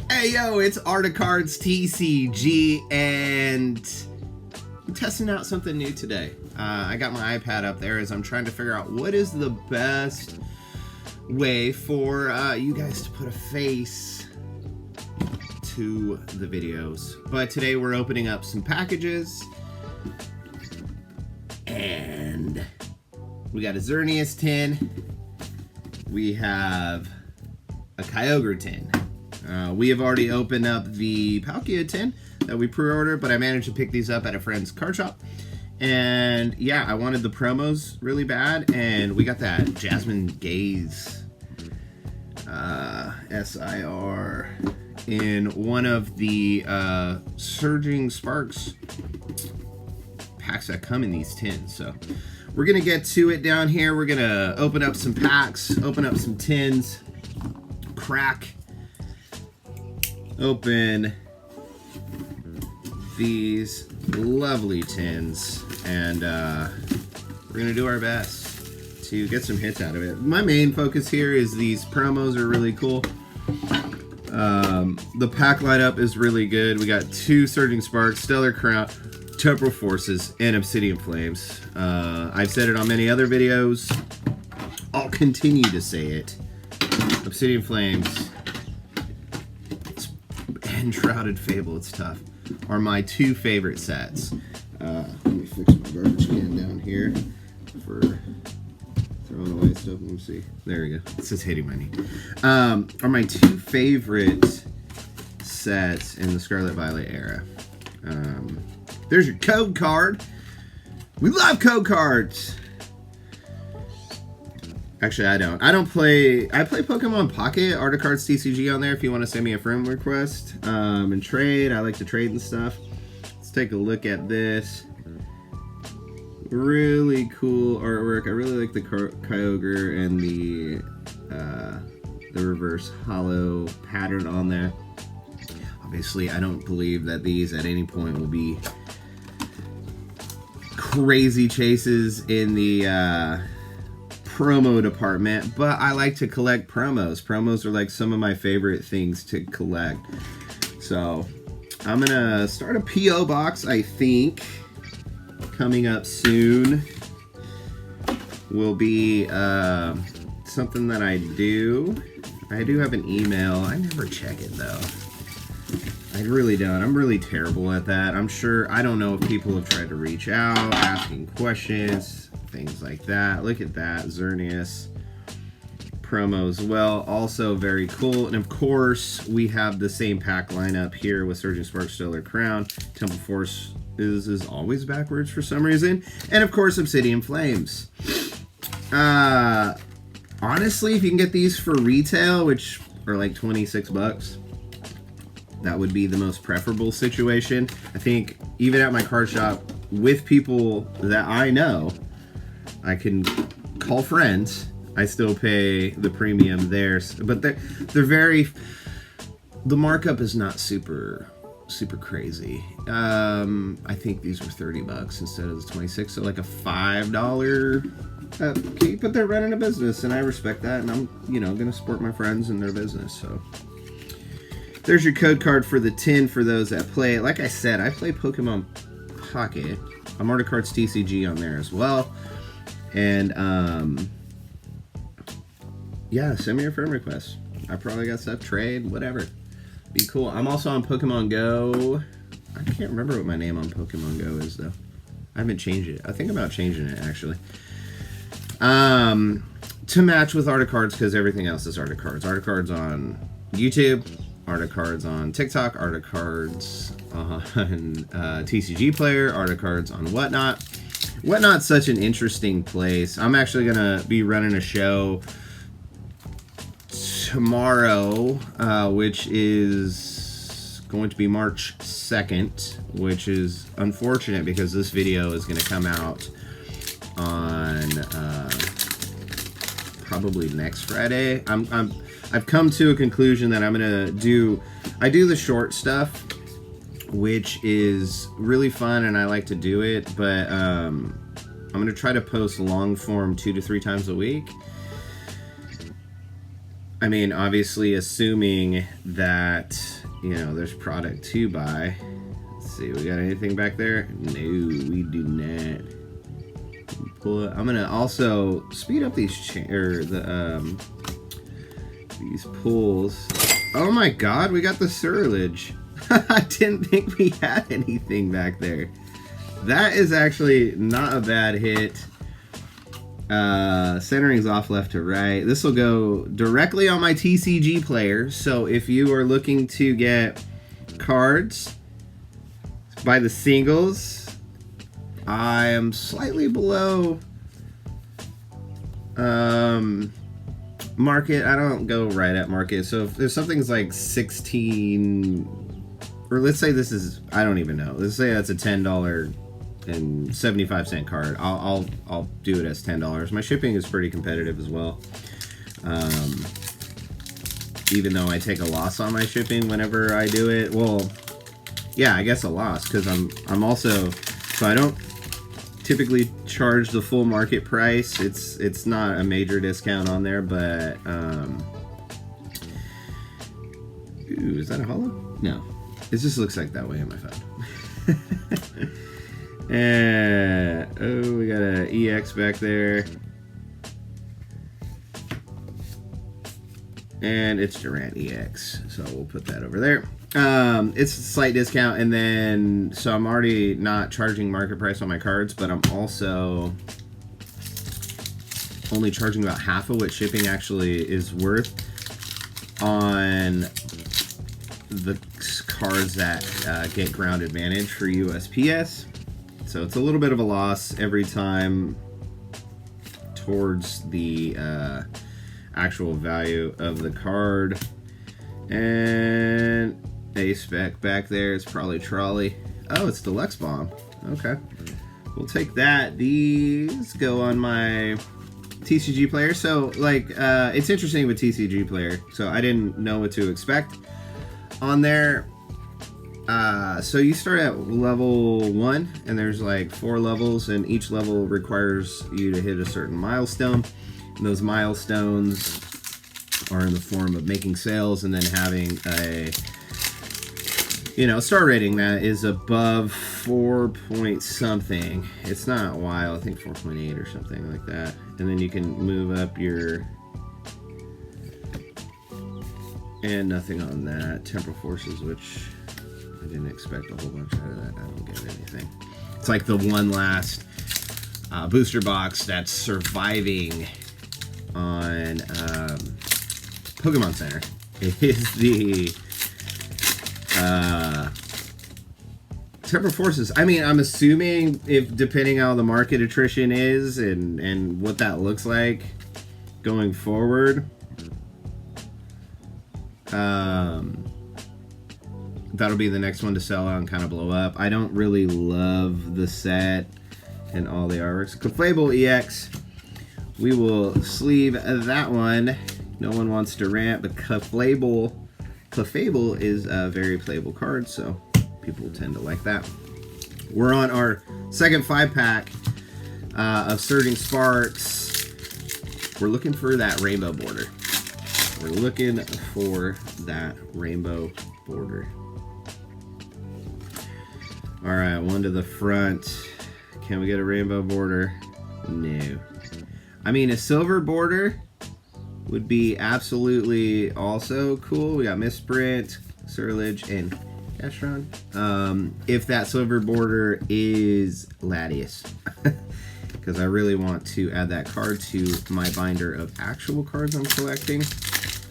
Hey yo, it's Art of Cards TCG, and I'm testing out something new today. I got my iPad up there as I'm trying to figure out what is the best way for you guys to put a face to the videos. But today we're opening up some packages, and we got a Xerneas tin. We have a Kyogre tin. We have already opened up the Palkia tin that we pre-ordered, but I managed to pick these up at a friend's card shop. And yeah, I wanted the promos really bad, and we got that Jasmine Gaze SIR in one of the Surging Sparks packs that come in these tins. So we're gonna get to it down here. We're gonna open up some packs, open up some tins, crack open these lovely tins, and we're gonna do our best to get some hits out of it. My main focus here is these promos are really cool. The pack lineup is really good. We got 2 Surging Sparks, Stellar Crown, Temporal Forces, and Obsidian Flames. I've said it on many other videos. I'll continue to say it. Obsidian Flames and Shrouded Fable, it's tough, are my 2 favorite sets. Let me fix my garbage can down here for throwing away stuff. Let me see. There we go. It's just hitting my knee. Are my 2 favorite sets in the Scarlet Violet era. There's your code card. We love code cards. Actually, I don't. I play Pokemon Pocket, Art of Cards TCG on there if you want to send me a friend request. And trade. I like to trade and stuff. Let's take a look at this. Really cool artwork. I really like the Kyogre and the reverse hollow pattern on there. Obviously, I don't believe that these at any point will be crazy chases in the promo department, but I like to collect promos. Promos are like some of my favorite things to collect. So I'm gonna start a PO box, I think. Coming up soon will be something that I do. I do have an email. I never check it though. I really don't. I'm really terrible at that. I'm sure, I don't know if people have tried to reach out, asking questions, things like that. Look at that, Xerneas promo as well. Also very cool. And of course, we have the same pack lineup here with Surging Spark, Stellar Crown. Temple Force is always backwards for some reason. And of course, Obsidian Flames. Honestly, if you can get these for retail, which are like 26 bucks, that would be the most preferable situation. I think even at my card shop with people that I know, I can call friends. I still pay the premium there, but they're very. The markup is not super crazy. I think these were 30 bucks instead of the 26, so like a $5 keep. But they're running a business, and I respect that, and I'm gonna support my friends and their business. So there's your code card for the tin for those that play it. Like I said, I play Pokemon Pocket. I'm Art of Cards TCG on there as well. And yeah, send me a friend request. I probably got stuff, trade, whatever. Be cool. I'm also on Pokemon Go. I can't remember what my name on Pokemon Go is though. I haven't changed it. I think about changing it actually. To match with Art of Cards, because everything else is Art of Cards. Art of Cards on YouTube, Art of Cards on TikTok, Art of Cards on TCG Player, Art of Cards on Whatnot. Whatnot's such an interesting place. I'm actually gonna be running a show tomorrow, which is going to be March 2nd, which is unfortunate because this video is going to come out on probably next Friday. I've come to a conclusion that I'm gonna do. I do the short stuff, which is really fun, and I like to do it. But I'm gonna try to post long form 2 to 3 times a week. I mean, obviously assuming that, you know, there's product to buy. Let's see, we got anything back there? No, we do not. Pull it. I'm gonna also speed up these these pulls. Oh my god, we got the Surge. I didn't think we had anything back there. That is actually not a bad hit. Centering's off left to right. This will go directly on my TCG player. So if you are looking to get cards by the singles, I am slightly below market. I don't go right at market. So if there's something's like 16, or let's say this is, I don't even know. Let's say that's a $10.75 card. I'll do it as $10. My shipping is pretty competitive as well. Even though I take a loss on my shipping whenever I do it. Well, yeah, I guess a loss because I'm also, so I don't typically charge the full market price. It's not a major discount on there, but ooh, is that a holo? No, it just looks like that way on my phone. And oh, we got an EX back there, and it's Durant EX, so we'll put that over there. It's a slight discount, and then so I'm already not charging market price on my cards, but I'm also only charging about half of what shipping actually is worth on the cards that get ground advantage for USPS. So it's a little bit of a loss every time towards the actual value of the card. And a spec back there. It's probably Trolley. Oh, it's Deluxe Bomb. Okay, we'll take that. These go on my TCG player. So like, it's interesting with TCG player. So I didn't know what to expect on there. So you start at level 1, and there's like 4 levels, and each level requires you to hit a certain milestone. And those milestones are in the form of making sales and then having a, you know, star rating that is above 4 point something. It's not wild, I think 4.8 or something like that. And then you can move up your, and nothing on that. Temporal Forces, which I didn't expect a whole bunch out of that. I don't get anything. It's like the one last booster box that's surviving on Pokemon Center. It is the Temporal Forces. I mean, I'm assuming if depending on how the market attrition is and what that looks like going forward, that'll be the next one to sell out and kind of blow up. I don't really love the set and all the artworks. Clefable EX, we will sleeve that one. No one wants to rant, but Clefable is a very playable card, so people tend to like that. We're on our second 5-pack of Surging Sparks. We're looking for that rainbow border. We're looking for that rainbow border. All right, one to the front. Can we get a rainbow border? No. I mean, a silver border would be absolutely also cool. We got Misprint, Surge, and Castron. If that silver border is Latias. Because I really want to add that card to my binder of actual cards I'm collecting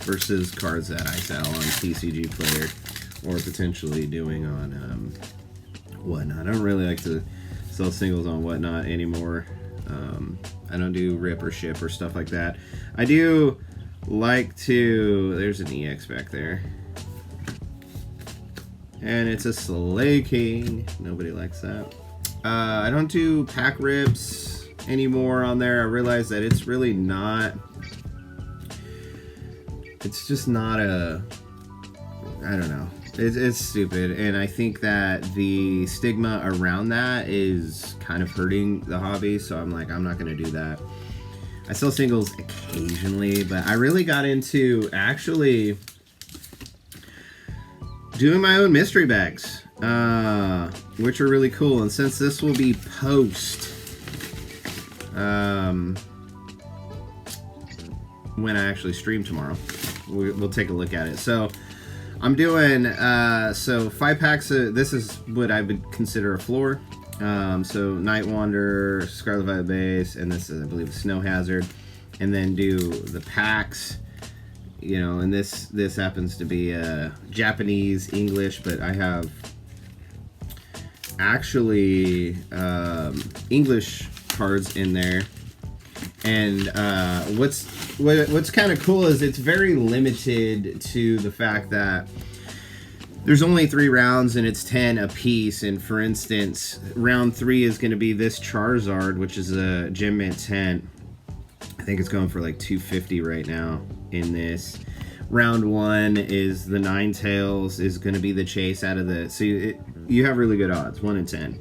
versus cards that I sell on TCG Player or potentially doing on Whatnot. I don't really like to sell singles on Whatnot anymore. I don't do rip or ship or stuff like that. I do like to, there's an EX back there. And it's a Slay King. Nobody likes that. I don't do pack rips anymore on there. I realize that it's really not, it's just not a, I don't know. It's stupid, and I think that the stigma around that is kind of hurting the hobby, so I'm like, I'm not going to do that. I sell singles occasionally, but I really got into actually doing my own mystery bags, which are really cool. And since this will be post when I actually stream tomorrow, we'll take a look at it. So I'm doing so 5 packs of, this is what I would consider a floor. So Night Wanderer, Scarlet Violet Base, and this is, I believe, Snow Hazard, and then do the packs, you know. And this happens to be Japanese, English, but I have actually English cards in there. And what's kind of cool is it's very limited to the fact that there's only 3 rounds and it's 10 a piece. And for instance, round 3 is going to be this Charizard, which is a Gem Mint 10. I think it's going for like $250 right now in this. Round 1 is the Ninetales, is going to be the chase out of the... So you have really good odds, 1 in 10,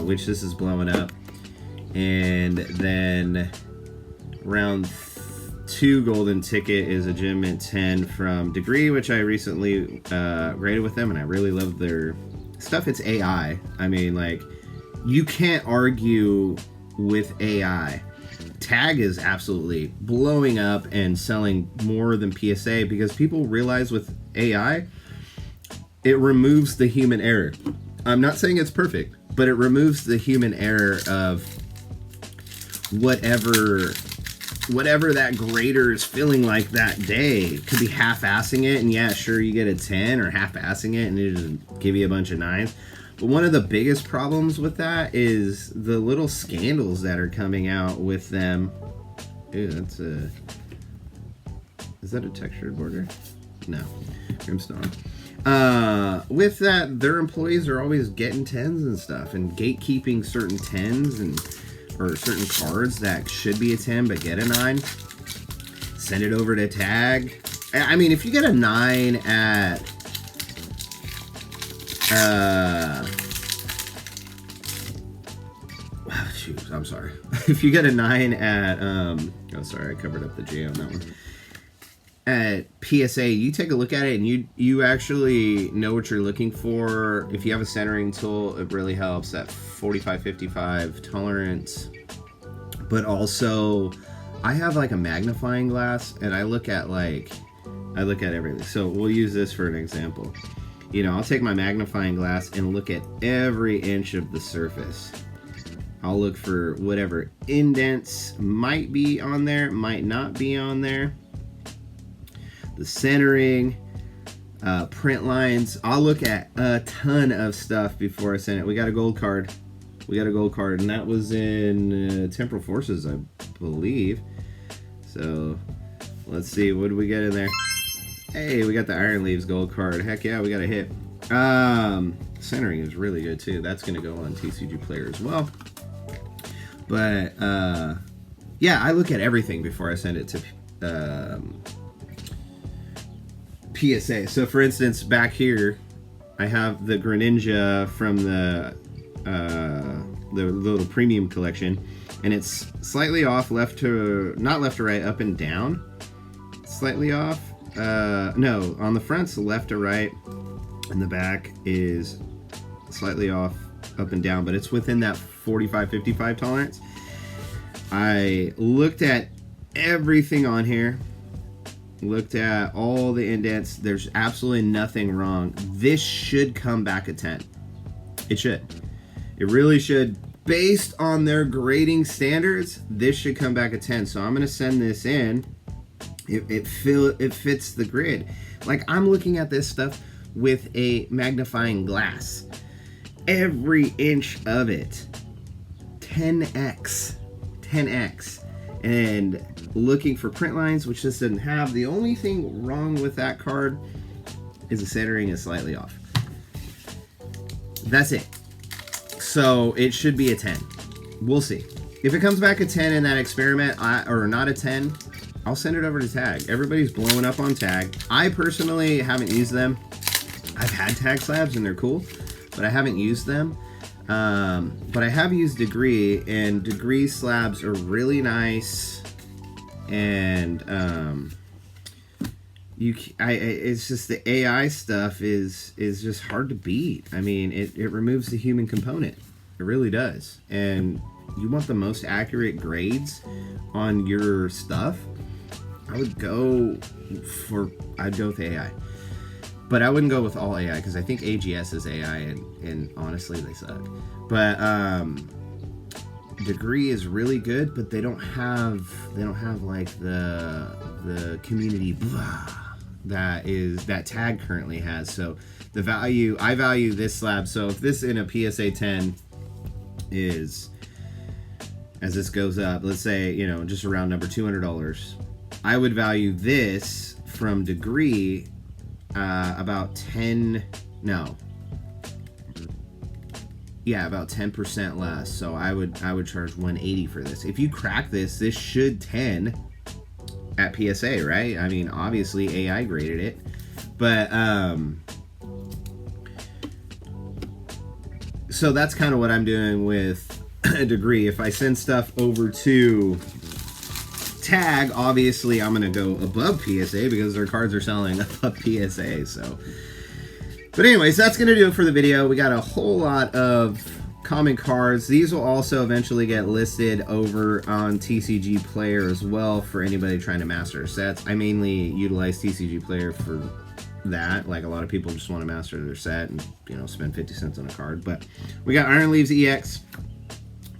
which this is blowing up. And then round 2 golden ticket is a Gem Mint 10 from Degree, which I recently graded with them, and I really love their stuff. It's AI. I mean, like, you can't argue with AI. Tag is absolutely blowing up and selling more than PSA because people realize with AI, it removes the human error. I'm not saying it's perfect, but it removes the human error of whatever that grader is feeling like that day. It could be half-assing it, and yeah, sure, you get a 10, or half-assing it and it just give you a bunch of 9s. But one of the biggest problems with that is the little scandals that are coming out with them. Ew, that's a... Is that a textured border? No. Grimstone. With that, their employees are always getting 10s and stuff, and gatekeeping certain 10s and... or certain cards that should be a 10 but get a 9. Send it over to Tag. I mean, if you get a 9 at shoot, I'm sorry. If you get a 9 at oh, sorry, I covered up the J on that one. At PSA, you take a look at it and you actually know what you're looking for. If you have a centering tool, it really helps. That 45-55 tolerance. But also, I have like a magnifying glass, and I look at everything. So we'll use this for an example. You know, I'll take my magnifying glass and look at every inch of the surface. I'll look for whatever indents might be on there, might not be on there. The centering, print lines. I'll look at a ton of stuff before I send it. We got a gold card. And that was in Temporal Forces, I believe. So let's see, what do we get in there? Hey, we got the Iron Leaves gold card. Heck yeah, we got a hit. Centering is really good too. That's gonna go on TCG Player as well. But yeah, I look at everything before I send it to PSA. So for instance, back here I have the Greninja from the little premium collection, and it's slightly off not left to right, up and down. Slightly off. No, on the front's left to right, and the back is slightly off, up and down, but it's within that 45-55 tolerance. I looked at everything on here. Looked at all the indents. There's absolutely nothing wrong. This should come back a 10. It should. It really should. Based on their grading standards, this should come back a 10. So I'm going to send this in. It fits the grid. Like, I'm looking at this stuff with a magnifying glass. Every inch of it. 10x. And looking for print lines, which this doesn't have. The only thing wrong with that card is the centering is slightly off. That's it. So it should be a 10. We'll see. If it comes back a 10 in that experiment, or not a 10, I'll send it over to Tag. Everybody's blowing up on Tag. I personally haven't used them. I've had Tag slabs and they're cool, but I haven't used them. But I have used Degree, and Degree slabs are really nice. and it's just the AI stuff is just hard to beat. I mean, it removes the human component. It really does. And you want the most accurate grades on your stuff, I'd go with AI. But I wouldn't go with all AI, because I think AGS is AI, and honestly they suck. But Degree is really good, but they don't have like the community blah that Tag currently has. So I value this slab. So if this in a PSA 10 is, as this goes up, let's say, you know, just around number $200, I would value this from Degree about 10% less. So I would charge $180 for this. If you crack this should 10 at PSA, right? I mean, obviously AI graded it, but so that's kind of what I'm doing with a Degree. If I send stuff over to Tag, obviously I'm gonna go above PSA because their cards are selling above PSA. So, but anyways, that's gonna do it for the video. We got a whole lot of common cards. These will also eventually get listed over on TCG Player as well for anybody trying to master sets. I mainly utilize TCG Player for that. Like, a lot of people just want to master their set and, you know, spend 50 cents on a card. But we got Iron Leaves EX.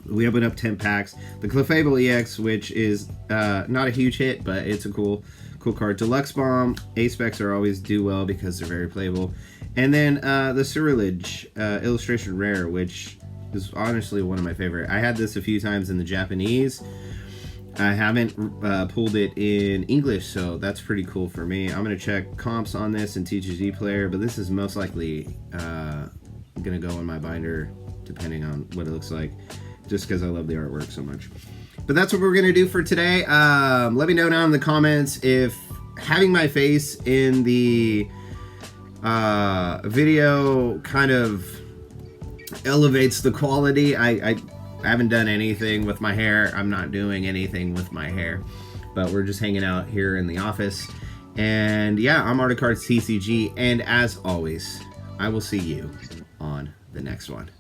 We opened up 10 packs. The Clefable EX, which is not a huge hit, but it's a cool card. Deluxe Bomb, A-Specs are always do well because they're very playable. And then the Cyrilage Illustration Rare, which is honestly one of my favorite. I had this a few times in the Japanese. I haven't pulled it in English, so that's pretty cool for me. I'm going to check comps on this in TCG Player, but this is most likely going to go in my binder, depending on what it looks like, just because I love the artwork so much. But that's what we're going to do for today. Let me know down in the comments if having my face in the video kind of elevates the quality. I haven't done anything with my hair. I'm not doing anything with my hair, but we're just hanging out here in the office. And yeah, I'm Art of Cards TCG, and as always, I will see you on the next one.